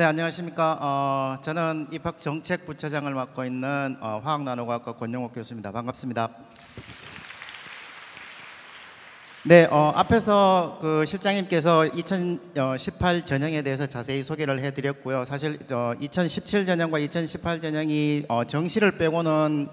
네, 안녕하십니까. 저는 입학정책부처장을 맡고 있는 화학나노과학과 권영옥 교수입니다. 반갑습니다. 네, 앞에서 그 실장님께서 2018 전형에 대해서 자세히 소개를 해드렸고요. 사실 2017 전형과 2018 전형이 정시를 빼고는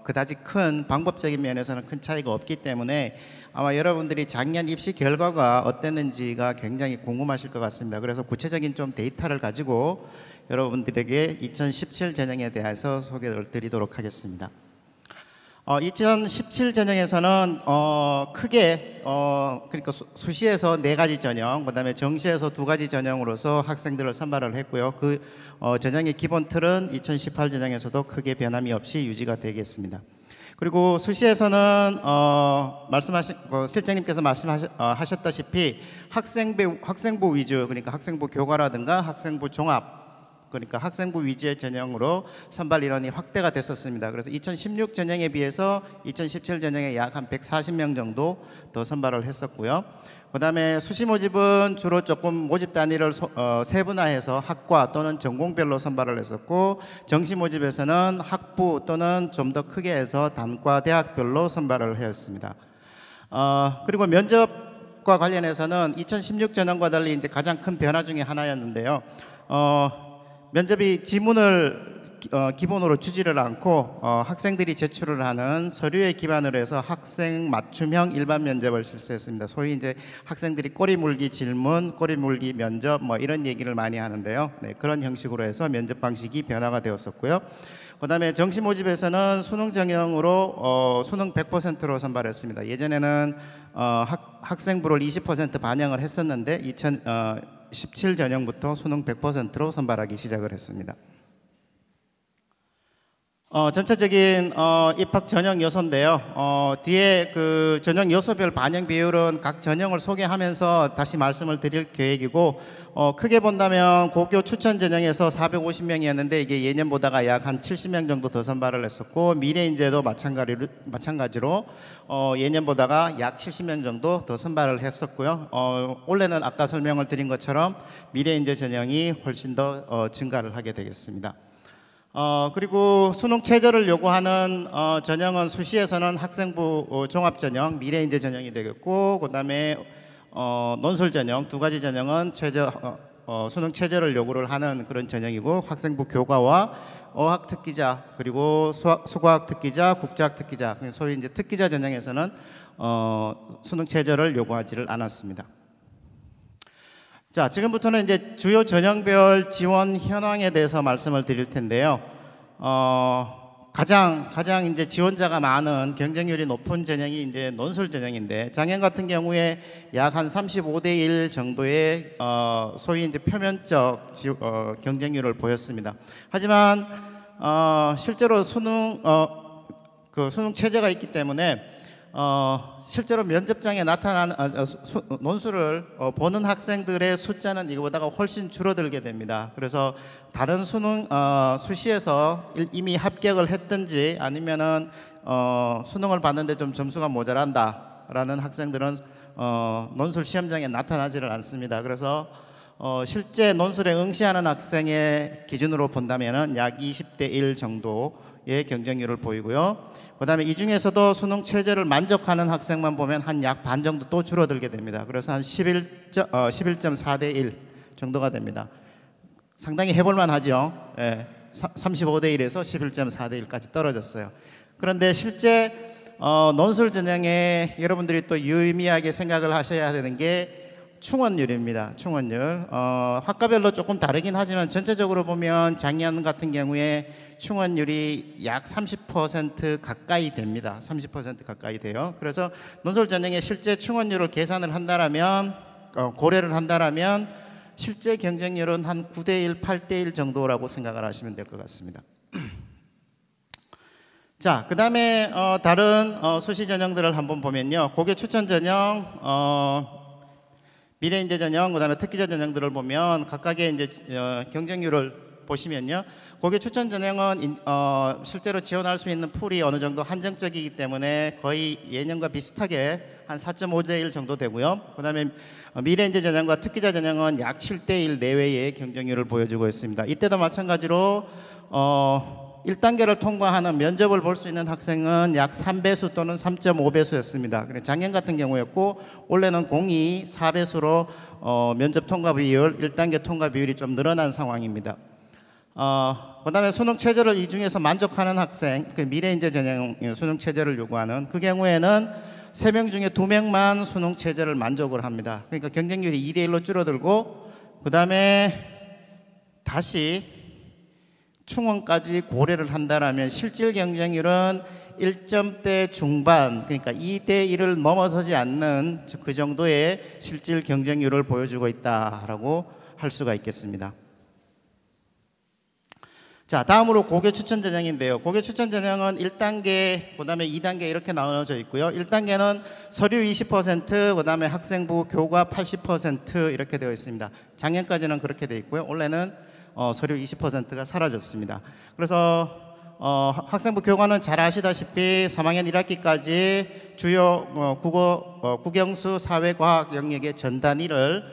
그다지 큰 방법적인 면에서는 큰 차이가 없기 때문에 아마 여러분들이 작년 입시 결과가 어땠는지가 굉장히 궁금하실 것 같습니다. 그래서 구체적인 좀 데이터를 가지고 여러분들에게 2017 전형에 대해서 소개를 드리도록 하겠습니다. 2017 전형에서는 크게 그러니까 수시에서 4가지 전형, 그다음에 정시에서 2가지 전형으로서 학생들을 선발을 했고요. 그 전형의 기본 틀은 2018 전형에서도 크게 변함이 없이 유지가 되겠습니다. 그리고 수시에서는 실장님께서 말씀하셨다시피 학생부 위주, 그러니까 학생부 교과라든가 학생부 종합, 그러니까 학생부 위주의 전형으로 선발 인원이 확대가 됐었습니다. 그래서 2016 전형에 비해서 2017 전형에 약 한 140명 정도 더 선발을 했었고요. 그 다음에 수시 모집은 주로 조금 모집 단위를 세분화해서 학과 또는 전공별로 선발을 했었고, 정시 모집에서는 학부 또는 좀 더 크게 해서 단과 대학별로 선발을 하였습니다. 그리고 면접과 관련해서는 2016 전형과 달리 이제 가장 큰 변화 중에 하나였는데요. 면접이 지문을 기본으로 주지를 않고 학생들이 제출을 하는 서류에 기반으로 해서 학생 맞춤형 일반 면접을 실시했습니다. 소위 이제 학생들이 꼬리 물기 질문, 꼬리 물기 면접 뭐 이런 얘기를 많이 하는데요. 네, 그런 형식으로 해서 면접 방식이 변화가 되었었고요. 그 다음에 정시 모집에서는 수능 전형으로 수능 100%로 선발했습니다. 예전에는 학생부를 20% 반영을 했었는데 2017 전형부터 수능 100%로 선발하기 시작을 했습니다. 전체적인 입학 전형 요소인데요. 뒤에 그 전형 요소별 반영 비율은 각 전형을 소개하면서 다시 말씀을 드릴 계획이고, 크게 본다면 고교 추천 전형에서 450명이었는데 이게 예년보다가 약 한 70명 정도 더 선발을 했었고, 미래인재도 마찬가지로 예년보다가 약 70명 정도 더 선발을 했었고요. 올해는 아까 설명을 드린 것처럼 미래인재 전형이 훨씬 더 증가를 하게 되겠습니다. 그리고 수능 최저를 요구하는 전형은 수시에서는 학생부 종합전형, 미래인재 전형이 되겠고, 그 다음에 논술 전형, 2가지 전형은 수능 최저를 요구를 하는 그런 전형이고, 학생부 교과와 어학 특기자, 그리고 수과학 특기자, 국제학 특기자, 소위 이제 특기자 전형에서는 수능 최저를 요구하지를 않았습니다. 자, 지금부터는 이제 주요 전형별 지원 현황에 대해서 말씀을 드릴 텐데요. 가장 이제 지원자가 많은 경쟁률이 높은 전형이 이제 논술 전형인데, 작년 같은 경우에 약 한 35대 1 정도의 소위 이제 표면적 경쟁률을 보였습니다. 하지만 실제로 수능 체제가 있기 때문에 실제로 면접장에 나타난 논술을 보는 학생들의 숫자는 이거보다가 훨씬 줄어들게 됩니다. 그래서 다른 수시에서 이미 합격을 했든지 아니면은 수능을 봤는데 좀 점수가 모자란다라는 학생들은 논술 시험장에 나타나지를 않습니다. 그래서 실제 논술에 응시하는 학생의 기준으로 본다면은 약 20대 1 정도의 경쟁률을 보이고요. 그 다음에 이 중에서도 수능 최저를 만족하는 학생만 보면 한 약 반 정도 또 줄어들게 됩니다. 그래서 한 11.4대 1 정도가 됩니다. 상당히 해볼만 하죠. 35대 1에서 11.4대 1까지 떨어졌어요. 그런데 실제 논술 전형에 여러분들이 또 유의미하게 생각을 하셔야 되는 게 충원율입니다. 충원율. 학과별로 조금 다르긴 하지만 전체적으로 보면 작년 같은 경우에 충원율이 약 30% 가까이 됩니다. 30% 가까이 돼요. 그래서 논술 전형의 실제 충원율을 계산을 한다라면, 고려를 한다라면 실제 경쟁률은 한 9대 1, 8대 1 정도라고 생각을 하시면 될 것 같습니다. 자, 그 다음에 다른 수시 전형들을 한번 보면요. 고교 추천 전형, 미래인재 전형, 그 다음에 특기자 전형들을 보면 각각의 이제 경쟁률을 보시면요. 고교 추천 전형은 실제로 지원할 수 있는 풀이 어느 정도 한정적이기 때문에 거의 예년과 비슷하게 한 4.5대 1 정도 되고요. 그다음에 미래인재 전형과 특기자 전형은 약 7대 1 내외의 경쟁률을 보여주고 있습니다. 이때도 마찬가지로 1단계를 통과하는 면접을 볼 수 있는 학생은 약 3배수 또는 3.5배수였습니다. 작년 같은 경우였고 올해는 공이 4배수로 면접 통과 비율, 1단계 통과 비율이 좀 늘어난 상황입니다. 그다음에 수능 최저를 이 중에서 만족하는 학생, 그 미래인재 전형 수능 최저를 요구하는 그 경우에는 3명 중에 2명만 수능 최저를 만족을 합니다. 그러니까 경쟁률이 2대 1로 줄어들고 그다음에 다시 충원까지 고려를 한다라면 실질 경쟁률은 1점대 중반, 그러니까 2대 1을 넘어서지 않는 그 정도의 실질 경쟁률을 보여주고 있다라고 할 수가 있겠습니다. 자, 다음으로 고교 추천 전형인데요. 고교 추천 전형은 1단계, 그 다음에 2단계 이렇게 나눠져 있고요. 1단계는 서류 20%, 그 다음에 학생부 교과 80% 이렇게 되어 있습니다. 작년까지는 그렇게 되어 있고요. 올해는 서류 20%가 사라졌습니다. 그래서 학생부 교과는 잘 아시다시피 3학년 1학기까지 주요 국어, 국영수, 사회과학 영역의 전단위를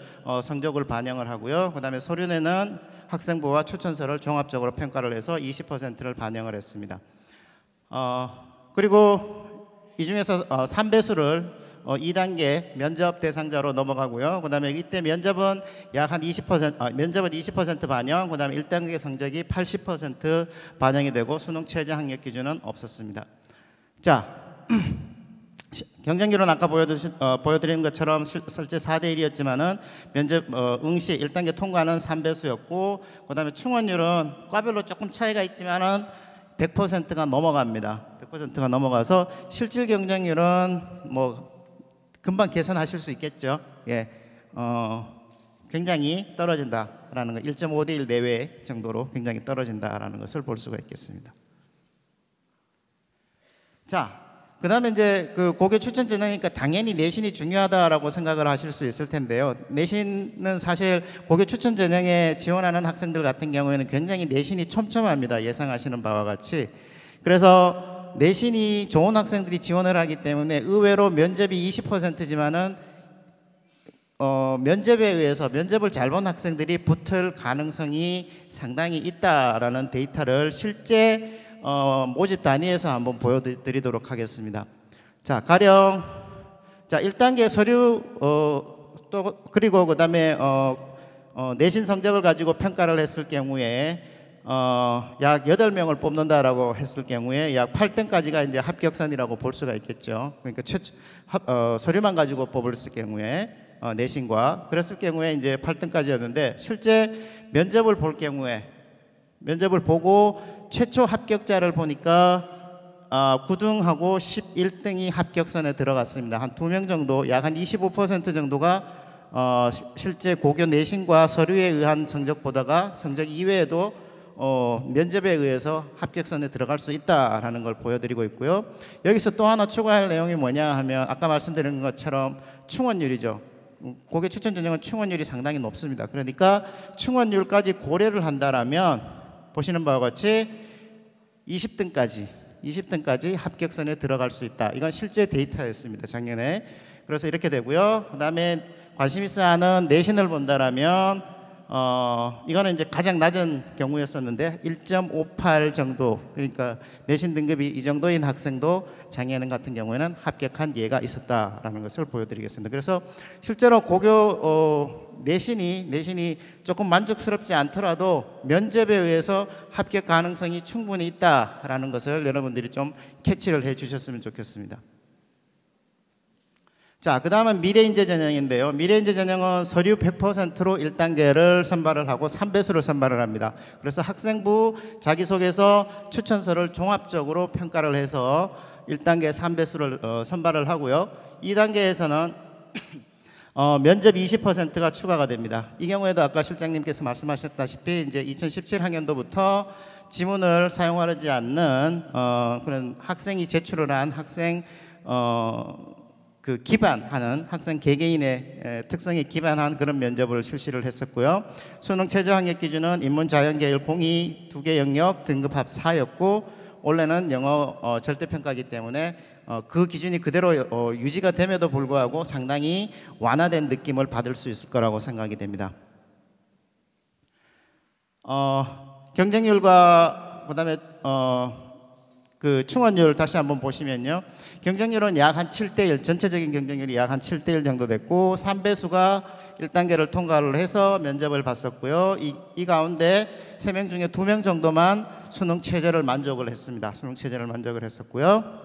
성적을 반영을 하고요. 그 다음에 서류내는 학생부와 추천서를 종합적으로 평가를 해서 20%를 반영을 했습니다. 그리고 이 중에서 3배수를 2단계 면접 대상자로 넘어가고요. 그 다음에 이때 면접은 약 한 20%, 면접은 20% 반영, 그 다음에 1단계 성적이 80% 반영이 되고 수능 최저 학력 기준은 없었습니다. 자, 경쟁률은 아까 보여드린 것처럼 실제 4대 1이었지만은 면접 응시 1단계 통과는 3배수였고 그 다음에 충원율은 과별로 조금 차이가 있지만은 100%가 넘어갑니다. 100%가 넘어가서 실질 경쟁률은 뭐 금방 계산하실 수 있겠죠. 예, 굉장히 떨어진다라는 거, 1.5대 1 내외 정도로 굉장히 떨어진다라는 것을 볼 수가 있겠습니다. 자, 그 다음에 이제 그 고교 추천 전형이니까 당연히 내신이 중요하다라고 생각을 하실 수 있을 텐데요. 내신은 사실 고교 추천 전형에 지원하는 학생들 같은 경우에는 굉장히 내신이 촘촘합니다. 예상하시는 바와 같이. 그래서 내신이 좋은 학생들이 지원을 하기 때문에 의외로 면접이 20%지만은 면접에 의해서 면접을 잘 본 학생들이 붙을 가능성이 상당히 있다라는 데이터를 실제 모집 단위에서 한번 보여드리도록 하겠습니다. 자, 가령 자 1단계 서류 또 그리고 그 다음에 내신 성적을 가지고 평가를 했을 경우에 약 8명을 뽑는다라고 했을 경우에 약 8등까지가 이제 합격선이라고 볼 수가 있겠죠. 그러니까 서류만 가지고 뽑았을 경우에 내신과 그랬을 경우에 이제 8등까지였는데 실제 면접을 볼 경우에 면접을 보고 최초 합격자를 보니까 9등하고 11등이 합격선에 들어갔습니다. 한 2명 정도, 약 한 25% 정도가 실제 고교 내신과 서류에 의한 성적보다가 성적 이외에도 면접에 의해서 합격선에 들어갈 수 있다라는 걸 보여드리고 있고요. 여기서 또 하나 추가할 내용이 뭐냐 하면 아까 말씀드린 것처럼 충원율이죠. 고교 추천 전형은 충원율이 상당히 높습니다. 그러니까 충원율까지 고려를 한다라면 보시는 바와 같이 20등까지 합격선에 들어갈 수 있다. 이건 실제 데이터였습니다. 작년에. 그래서 이렇게 되고요. 그 다음에 관심 있어 하는 내신을 본다라면 이거는 이제 가장 낮은 경우였었는데 1.58 정도, 그러니까 내신 등급이 이 정도인 학생도 작년 같은 경우에는 합격한 예가 있었다라는 것을 보여드리겠습니다. 그래서 실제로 고교 내신이 조금 만족스럽지 않더라도 면접에 의해서 합격 가능성이 충분히 있다라는 것을 여러분들이 좀 캐치를 해 주셨으면 좋겠습니다. 자, 그 다음은 미래인재 전형인데요. 미래인재 전형은 서류 100%로 1단계를 선발을 하고 3배수를 선발을 합니다. 그래서 학생부 자기소개서 추천서를 종합적으로 평가를 해서 1단계 3배수를 선발을 하고요. 2단계에서는 면접 20%가 추가가 됩니다. 이 경우에도 아까 실장님께서 말씀하셨다시피 이제 2017 학년도부터 지문을 사용하지 않는 그런 학생이 제출을 한 학생 그 기반하는 학생 개개인의 특성에 기반한 그런 면접을 실시를 했었고요. 수능 최저 학력 기준은 인문 자연계열 02 2개 영역 등급 합 4였고 원래는 영어 절대평가이기 때문에 그 기준이 그대로 유지가 됨에도 불구하고 상당히 완화된 느낌을 받을 수 있을 거라고 생각이 됩니다. 경쟁률과 그다음에 그 충원율 다시 한번 보시면요. 경쟁률은 약 한 7대1, 전체적인 경쟁률이 약 한 7대1 정도 됐고 3배수가 1단계를 통과를 해서 면접을 봤었고요. 이 가운데 3명 중에 2명 정도만 수능 최저를 만족을 했습니다. 수능 최저를 만족을 했었고요.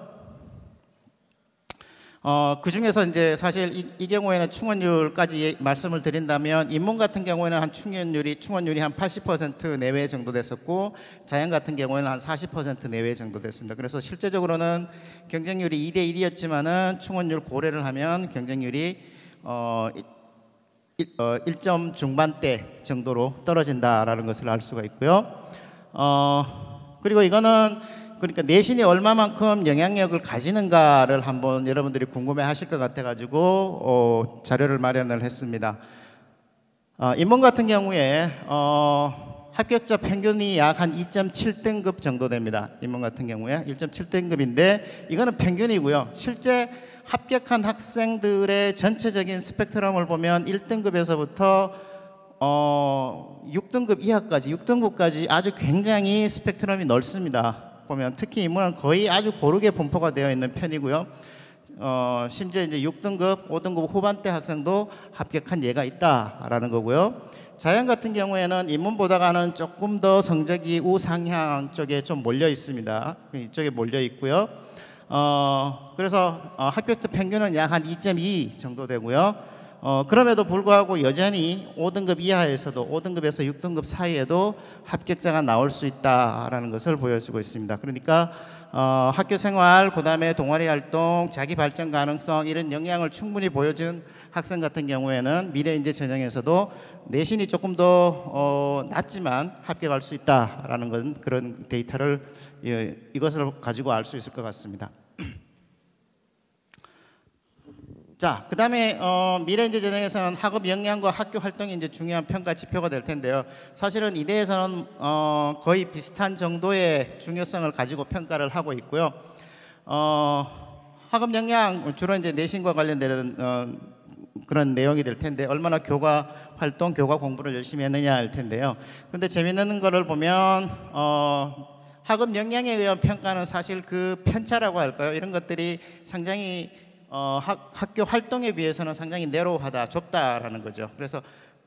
그 중에서 이제 사실 이 경우에는 충원율까지 말씀을 드린다면 인문 같은 경우에는 충원율이 한 80% 내외 정도 됐었고 자연 같은 경우에는 한 40% 내외 정도 됐습니다. 그래서 실제적으로는 경쟁률이 2대 1이었지만은 충원율 고려를 하면 경쟁률이 1점 중반대 정도로 떨어진다라는 것을 알 수가 있고요. 그리고 이거는 그러니까 내신이 얼마만큼 영향력을 가지는가를 한번 여러분들이 궁금해하실 것 같아가지고 자료를 마련을 했습니다. 인문 같은 경우에 합격자 평균이 약 한 2.7등급 정도 됩니다. 인문 같은 경우에 1.7등급인데 이거는 평균이고요. 실제 합격한 학생들의 전체적인 스펙트럼을 보면 1등급에서부터 6등급 이하까지 6등급까지 아주 굉장히 스펙트럼이 넓습니다. 보면 특히 인문은 거의 아주 고르게 분포가 되어 있는 편이고요. 심지어 이제 6등급, 5등급 후반대 학생도 합격한 예가 있다라는 거고요. 자연 같은 경우에는 인문보다가는 조금 더 성적이 우상향 쪽에 좀 몰려 있습니다. 이쪽에 몰려 있고요. 그래서 합격자 평균은 약 한 2.2 정도 되고요. 그럼에도 불구하고 여전히 5등급 이하에서도 5등급에서 6등급 사이에도 합격자가 나올 수 있다라는 것을 보여주고 있습니다. 그러니까 학교 생활, 그다음에 동아리 활동, 자기 발전 가능성 이런 역량을 충분히 보여준 학생 같은 경우에는 미래인재 전형에서도 내신이 조금 더 낮지만 합격할 수 있다라는 건 그런 데이터를 이것을 가지고 알 수 있을 것 같습니다. 자, 그 다음에 미래인재 전형에서는 학업 역량과 학교 활동이 이제 중요한 평가 지표가 될 텐데요. 사실은 이대에서는 거의 비슷한 정도의 중요성을 가지고 평가를 하고 있고요. 학업 역량 주로 이제 내신과 관련되는 그런 내용이 될 텐데 얼마나 교과 활동, 교과 공부를 열심히 했느냐 할 텐데요. 그런데 재미있는 거를 보면 학업 역량에 의한 평가는 사실 그 편차라고 할까요? 이런 것들이 상당히 학교 활동에 비해서는 상당히 내로우하다, 좁다라는 거죠. 그래서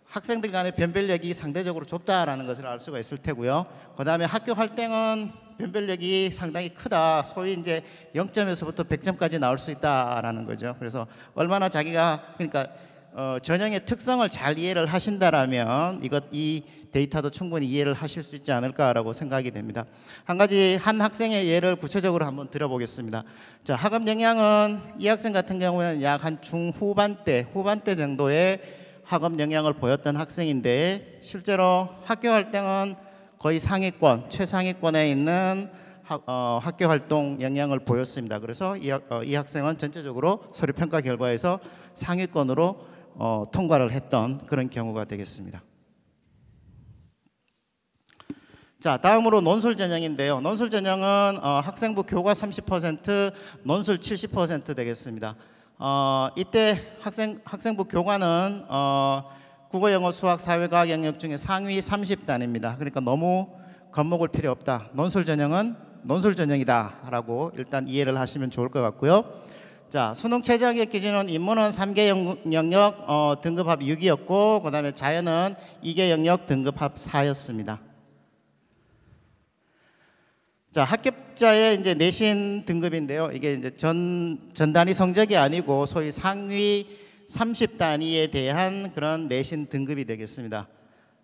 학생들 간의 변별력이 상대적으로 좁다라는 것을 알 수가 있을 테고요. 그 다음에 학교 활동은 변별력이 상당히 크다. 소위 이제 0점에서부터 100점까지 나올 수 있다라는 거죠. 그래서 얼마나 자기가 그러니까 전형의 특성을 잘 이해를 하신다라면 이 데이터도 충분히 이해를 하실 수 있지 않을까라고 생각이 됩니다. 한 학생의 예를 구체적으로 한번 들어보겠습니다. 자, 학업 역량은 이 학생 같은 경우에는 약 한 후반대 정도의 학업 역량을 보였던 학생인데 실제로 학교 활동은 거의 상위권, 최상위권에 있는 학교 활동 역량을 보였습니다. 그래서 이 학생은 전체적으로 서류 평가 결과에서 상위권으로 통과를 했던 그런 경우가 되겠습니다. 자, 다음으로 논술 전형인데요. 논술 전형은 학생부 교과 30%, 논술 70% 되겠습니다. 이때 학생부 교과는 국어, 영어, 수학, 사회과학 영역 중에 상위 30단입니다. 그러니까 너무 겁먹을 필요 없다. 논술 전형은 논술 전형이다라고 일단 이해를 하시면 좋을 것 같고요. 자, 수능 최저 합격 기준은 인문은 3개 영역 등급합 6이었고, 그 다음에 자연은 2개 영역 등급합 4였습니다. 자, 합격자의 이제 내신 등급인데요. 이게 이제 전 단위 성적이 아니고 소위 상위 30단위에 대한 그런 내신 등급이 되겠습니다.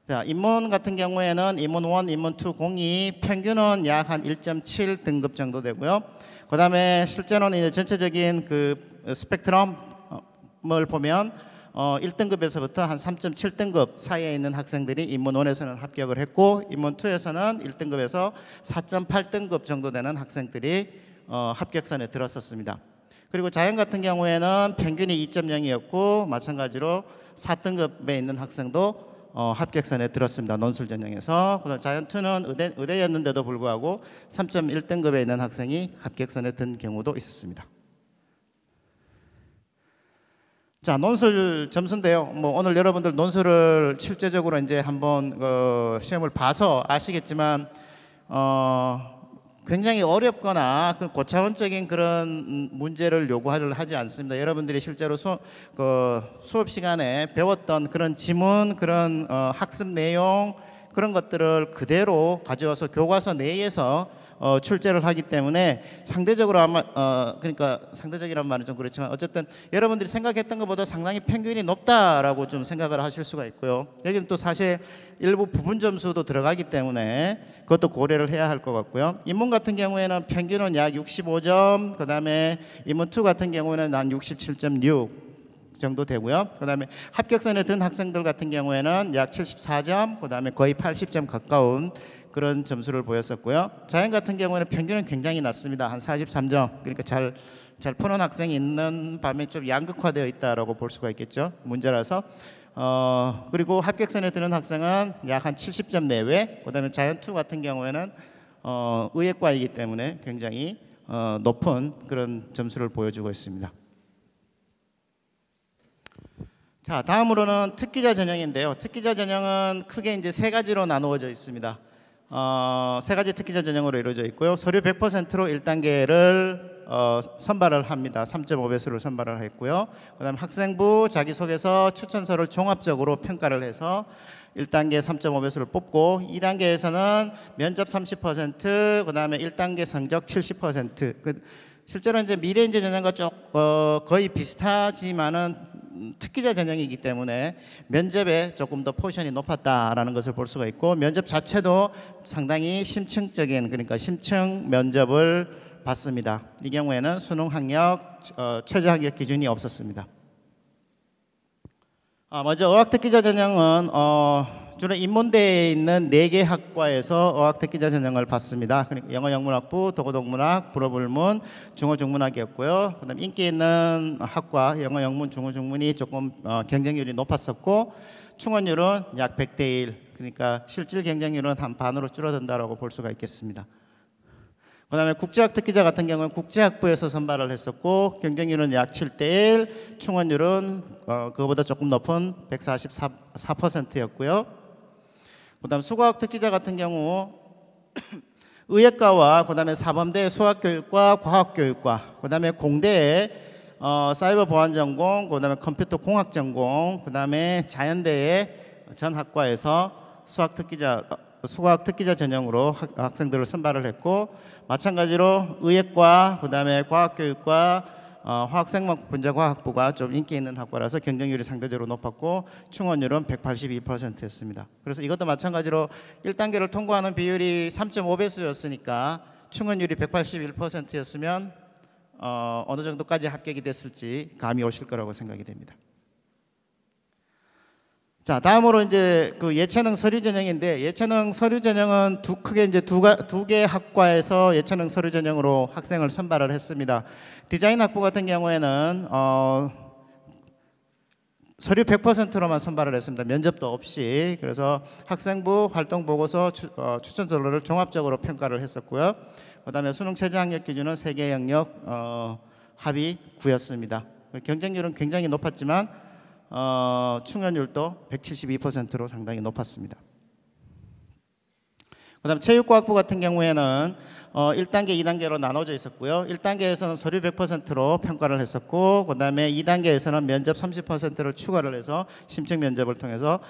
자, 인문 같은 경우에는 인문 1, 인문 2, 02 평균은 약 한 1.7 등급 정도 되고요. 그 다음에 실제로는 이제 전체적인 그 스펙트럼을 보면 1등급에서부터 한 3.7등급 사이에 있는 학생들이 인문 1에서는 합격을 했고 인문 2에서는 1등급에서 4.8등급 정도 되는 학생들이 합격선에 들었었습니다. 그리고 자연 같은 경우에는 평균이 2.0이었고 마찬가지로 4등급에 있는 학생도 합격선에 들었습니다. 논술 전형에서. 그다음 자연2는 의대였는데도 불구하고 3.1등급에 있는 학생이 합격선에 든 경우도 있었습니다. 자, 논술 점수인데요. 뭐 오늘 여러분들 논술을 실제적으로 이제 한번 시험을 봐서 아시겠지만 굉장히 어렵거나 그 고차원적인 그런 문제를 하지 않습니다. 여러분들이 실제로 수업 시간에 배웠던 그런 지문, 그런 학습 내용 그런 것들을 그대로 가져와서 교과서 내에서 출제를 하기 때문에 상대적으로 아마 그러니까 상대적이란 말은 좀 그렇지만 어쨌든 여러분들이 생각했던 것보다 상당히 평균이 높다라고 좀 생각을 하실 수가 있고요. 여기는 또 사실 일부 부분 점수도 들어가기 때문에 그것도 고려를 해야 할 것 같고요. 인문 같은 경우에는 평균은 약 65점, 그다음에 인문2 같은 경우에는 한 67.6 정도 되고요. 그다음에 합격선에 든 학생들 같은 경우에는 약 74점, 그다음에 거의 80점 가까운 그런 점수를 보였었고요. 자연 같은 경우에는 평균은 굉장히 낮습니다. 한 43점. 그러니까 잘 푸는 학생이 있는 반면에 좀 양극화되어 있다라고 볼 수가 있겠죠. 문제라서. 그리고 합격선에 드는 학생은 약 한 70점 내외. 그다음에 자연2 같은 경우에는 의예과이기 때문에 굉장히 높은 그런 점수를 보여주고 있습니다. 자, 다음으로는 특기자 전형인데요. 특기자 전형은 크게 이제 세 가지로 나누어져 있습니다. 세 가지 특기자 전형으로 이루어져 있고요. 서류 100%로 1단계를 선발을 합니다. 3.5배수를 선발을 했고요. 그다음 학생부 자기소개서 추천서를 종합적으로 평가를 해서 1단계 3.5배수를 뽑고 2단계에서는 면접 30%, 그다음에 1단계 성적 70%. 실제로 이제 미래인재 전형과 거의 비슷하지만은 특기자 전형이기 때문에 면접에 조금 더 포지션이 높았다라는 것을 볼 수가 있고 면접 자체도 상당히 심층적인 그러니까 심층 면접을 받습니다. 이 경우에는 수능 학력, 최저 학력 기준이 없었습니다. 먼저 어학특기자 전형은 주로 인문대에 있는 4개 학과에서 어학특기자 전형을 받습니다. 그러니까 영어영문학부, 도고동문학, 불어불문, 중어중문학이었고요. 그다음 인기 있는 학과 영어영문, 중어중문이 조금 경쟁률이 높았었고 충원율은 약 100대 1, 그러니까 실질 경쟁률은 한 반으로 줄어든다라고 볼 수가 있겠습니다. 그다음에 국제학 특기자 같은 경우는 국제학부에서 선발을 했었고 경쟁률은 약 7대 1, 충원율은 그거보다 조금 높은 144%였고요. 그다음 수과학 특기자 같은 경우 의예과와 그다음에 사범대 수학교육과 과학교육과 그다음에 공대에 사이버 보안 전공, 그다음에 컴퓨터 공학 전공, 그다음에 자연대의 전 학과에서 수학 특기자 전형으로 학생들을 선발을 했고 마찬가지로 의예과, 그다음에 과학교육과 화학생物분자과학부가 좀 인기 있는 학과라서 경쟁률이 상대적으로 높았고 충원율은 182%였습니다. 그래서 이것도 마찬가지로 1단계를 통과하는 비율이 3.5배수였으니까 충원율이 181%였으면 어느 정도까지 합격이 됐을지 감이 오실 거라고 생각이 됩니다. 자, 다음으로 이제 그 예체능 서류 전형인데 예체능 서류 전형은 크게 이제 두 개 학과에서 예체능 서류 전형으로 학생을 선발을 했습니다. 디자인 학부 같은 경우에는 서류 100%로만 선발을 했습니다. 면접도 없이. 그래서 학생부 활동 보고서 추천서를 종합적으로 평가를 했었고요. 그다음에 수능 최저 학력 기준은 세계 영역 합의 9였습니다. 경쟁률은 굉장히 높았지만 충원율도 172%로 상당히 높았습니다. 그다음 체육과학부 같은 경우에는 1단계, 2단계로 나눠져 있었고요. 1단계에서는 서류 100%로 평가를 했었고 그다음에 2단계에서는 면접 30%를 추가를 해서 심층 면접을 통해서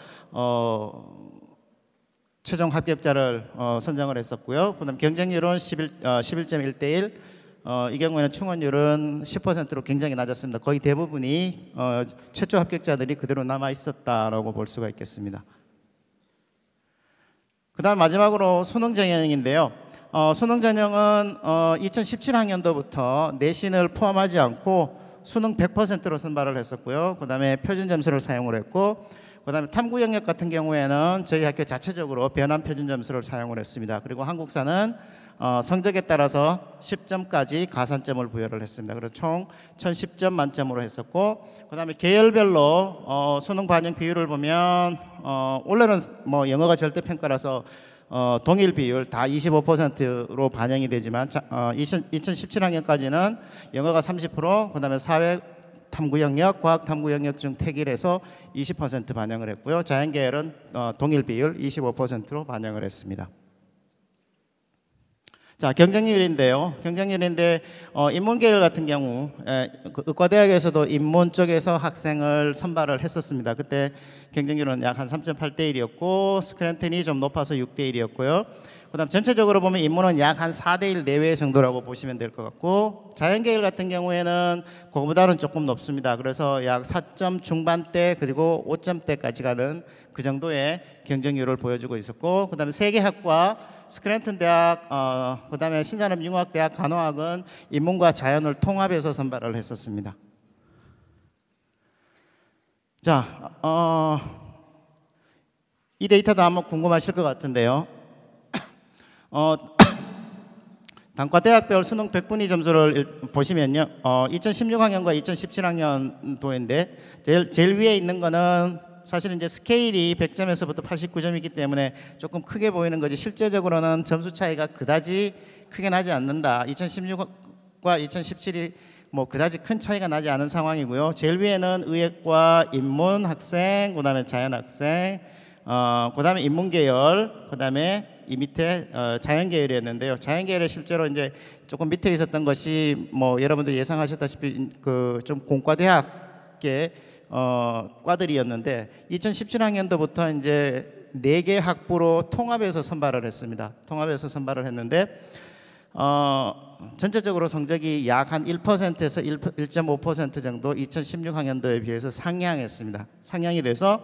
최종 합격자를 선정을 했었고요. 그다음 경쟁률은 11.1대 1. 이 경우에는 충원율은 10%로 굉장히 낮았습니다. 거의 대부분이 최초 합격자들이 그대로 남아 있었다라고 볼 수가 있겠습니다. 그다음 마지막으로 수능 전형인데요. 수능 전형은 2017학년도부터 내신을 포함하지 않고 수능 100%로 선발을 했었고요. 그다음에 표준 점수를 사용을 했고 그다음에 탐구 영역 같은 경우에는 저희 학교 자체적으로 변환 표준 점수를 사용을 했습니다. 그리고 한국사는 성적에 따라서 10점까지 가산점을 부여를 했습니다. 그래서 총 1010점 만점으로 했었고, 그다음에 계열별로 수능 반영 비율을 보면 원래는 뭐 영어가 절대 평가라서 동일 비율 다 25%로 반영이 되지만 2017학년까지는 영어가 30%, 그다음에 사회 탐구 영역, 과학 탐구 영역 중 택일해서 20% 반영을 했고요. 자연계열은 동일 비율 25%로 반영을 했습니다. 자, 경쟁률인데요. 경쟁률인데 인문계열 같은 경우 그 의과대학에서도 인문 쪽에서 학생을 선발을 했었습니다. 그때 경쟁률은 약 한 3.8대 1이었고 스크랜턴이 좀 높아서 6대 1이었고요. 그다음 전체적으로 보면 인문은 약 한 4대 1 내외 정도라고 보시면 될 것 같고, 자연계열 같은 경우에는 그거보다는 조금 높습니다. 그래서 약 4점 중반대 그리고 5점대까지 가는 그 정도의 경쟁률을 보여주고 있었고, 그다음에 세계학과 스크랜턴 대학, 그다음에 신산업융합대학 간호학은 인문과 자연을 통합해서 선발을 했었습니다. 자, 이 데이터도 아마 궁금하실 것 같은데요. 단과대학별 수능 100분위 점수를 보시면요, 2016학년과 2017학년도인데 제일 위에 있는 거는 사실은 이제 스케일이 100점에서부터 89점이기 때문에 조금 크게 보이는 거지, 실제적으로는 점수 차이가 그다지 크게 나지 않는다. 2016과 2017이 뭐 그다지 큰 차이가 나지 않은 상황이고요. 제일 위에는 의학과 인문 학생, 그다음에 자연 학생, 그다음에 인문 계열, 그다음에 이 밑에 자연 계열이었는데요. 자연 계열에 실제로 이제 조금 밑에 있었던 것이 뭐 여러분들 예상하셨다시피 그 좀 공과대학계 과들이었는데 2017학년도부터 이제 4개 학부로 통합해서 선발을 했습니다. 통합해서 선발을 했는데 전체적으로 성적이 약 한 1%에서 1.5% 정도 2016학년도에 비해서 상향했습니다. 상향이 돼서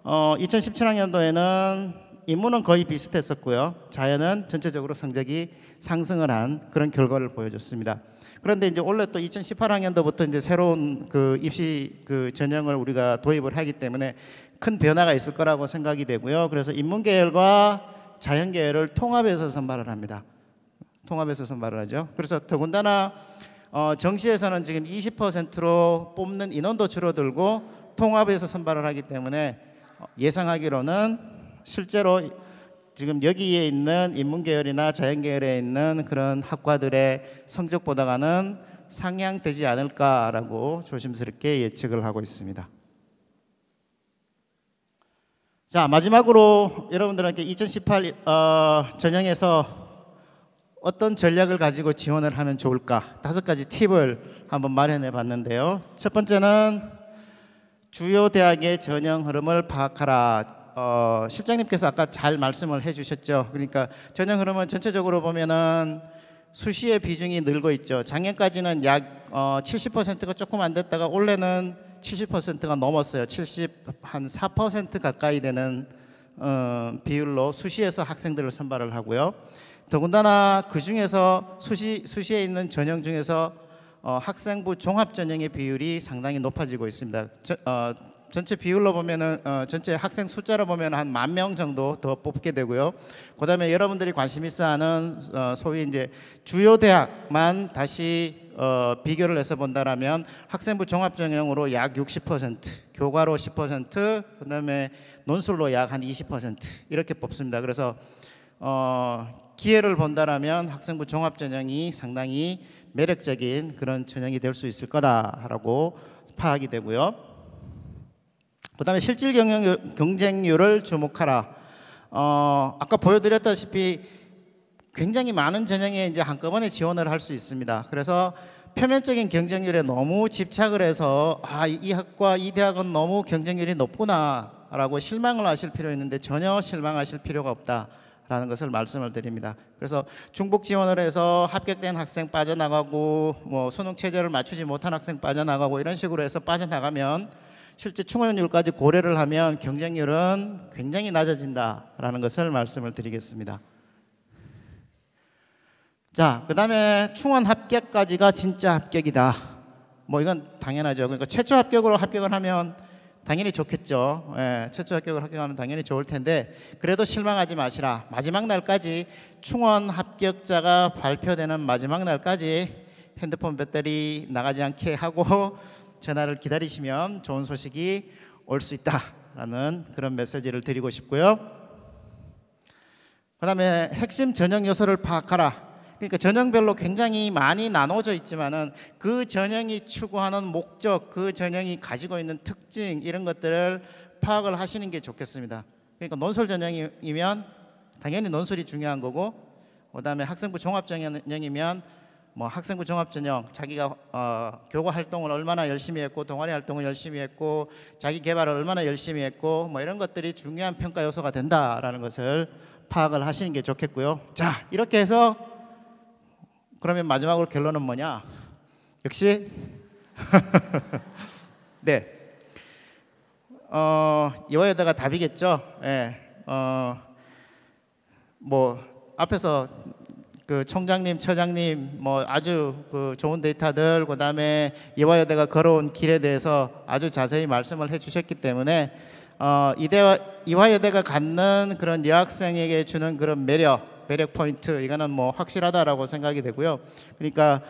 2017학년도에는 인문은 거의 비슷했었고요. 자연은 전체적으로 성적이 상승을 한 그런 결과를 보여줬습니다. 그런데 이제 올해 또 2018학년도부터 이제 새로운 그 입시 그 전형을 우리가 도입을 하기 때문에 큰 변화가 있을 거라고 생각이 되고요. 그래서 인문 계열과 자연 계열을 통합해서 선발을 합니다. 통합해서 선발을 하죠. 그래서 더군다나 정시에서는 지금 20%로 뽑는 인원도 줄어들고 통합해서 선발을 하기 때문에 예상하기로는 실제로 지금 여기에 있는 인문계열이나 자연계열에 있는 그런 학과들의 성적보다는 상향되지 않을까라고 조심스럽게 예측을 하고 있습니다. 자, 마지막으로 여러분들한테 2018 전형에서 어떤 전략을 가지고 지원을 하면 좋을까 5가지 팁을 한번 마련해 봤는데요. 첫 번째는 주요 대학의 전형 흐름을 파악하라. 실장님께서 아까 잘 말씀을 해주셨죠. 그러니까 전형 흐름은 전체적으로 보면은 수시의 비중이 늘고 있죠. 작년까지는 약 70%가 조금 안 됐다가 올해는 70%가 넘었어요. 74% 가까이 되는 비율로 수시에서 학생들을 선발을 하고요. 더군다나 그 중에서 수시에 있는 전형 중에서 학생부 종합 전형의 비율이 상당히 높아지고 있습니다. 전체 비율로 보면은 전체 학생 숫자로 보면 한 10,000명 정도 더 뽑게 되고요. 그다음에 여러분들이 관심 있어하는 소위 이제 주요 대학만 다시 비교를 해서 본다라면 학생부 종합 전형으로 약 60%, 교과로 10%, 그다음에 논술로 약 한 20% 이렇게 뽑습니다. 그래서 기회를 본다라면 학생부 종합 전형이 상당히 매력적인 그런 전형이 될 수 있을 거다라고 파악이 되고요. 그다음에 실질 경쟁률을 주목하라. 아까 보여드렸다시피 굉장히 많은 전형에 이제 한꺼번에 지원을 할 수 있습니다. 그래서 표면적인 경쟁률에 너무 집착을 해서 이 학과 이 대학은 너무 경쟁률이 높구나라고 실망을 하실 필요 있는데 전혀 실망하실 필요가 없다라는 것을 말씀을 드립니다. 그래서 중복 지원을 해서 합격된 학생 빠져나가고 뭐 수능 체제를 맞추지 못한 학생 빠져나가고 이런 식으로 해서 빠져나가면 실제 충원율까지 고려를 하면 경쟁률은 굉장히 낮아진다라는 것을 말씀을 드리겠습니다. 자, 그다음에 충원 합격까지가 진짜 합격이다. 뭐 이건 당연하죠. 그러니까 최초 합격으로 합격을 하면 당연히 좋겠죠. 예, 최초 합격을 합격하면 당연히 좋을 텐데 그래도 실망하지 마시라. 마지막 날까지 충원 합격자가 발표되는 마지막 날까지 핸드폰 배터리 나가지 않게 하고 전화를 기다리시면 좋은 소식이 올 수 있다라는 그런 메시지를 드리고 싶고요. 그 다음에 핵심 전형 요소를 파악하라. 그러니까 전형별로 굉장히 많이 나눠져 있지만은 그 전형이 추구하는 목적, 그 전형이 가지고 있는 특징 이런 것들을 파악을 하시는 게 좋겠습니다. 그러니까 논술 전형이면 당연히 논술이 중요한 거고, 그다음에 학생부 종합 전형이면 뭐 학생부 종합 전형 자기가 교과 활동을 얼마나 열심히 했고 동아리 활동을 열심히 했고 자기 개발을 얼마나 열심히 했고 뭐 이런 것들이 중요한 평가 요소가 된다라는 것을 파악을 하시는 게 좋겠고요. 자, 이렇게 해서 그러면 마지막으로 결론은 뭐냐? 역시 네, 이화여대가 답이겠죠. 예, 뭐 앞에서 그 총장님, 처장님 뭐 아주 그 좋은 데이터들, 그다음에 이화여대가 걸어온 길에 대해서 아주 자세히 말씀을 해주셨기 때문에 이화여대가 갖는 그런 여학생에게 주는 그런 매력 포인트 이거는 뭐 확실하다라고 생각이 되고요. 그러니까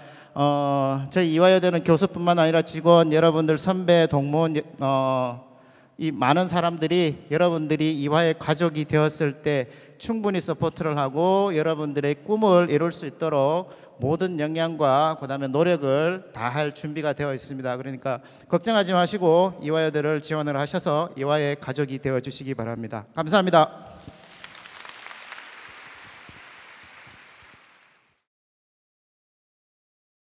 저희 이화여대는 교수뿐만 아니라 직원 여러분들, 선배, 동문 이 많은 사람들이 여러분들이 이화의 가족이 되었을 때 충분히 서포트를 하고 여러분들의 꿈을 이룰 수 있도록 모든 역량과 그다음에 노력을 다할 준비가 되어 있습니다. 그러니까 걱정하지 마시고 이화여대를 지원을 하셔서 이화의 가족이 되어 주시기 바랍니다. 감사합니다.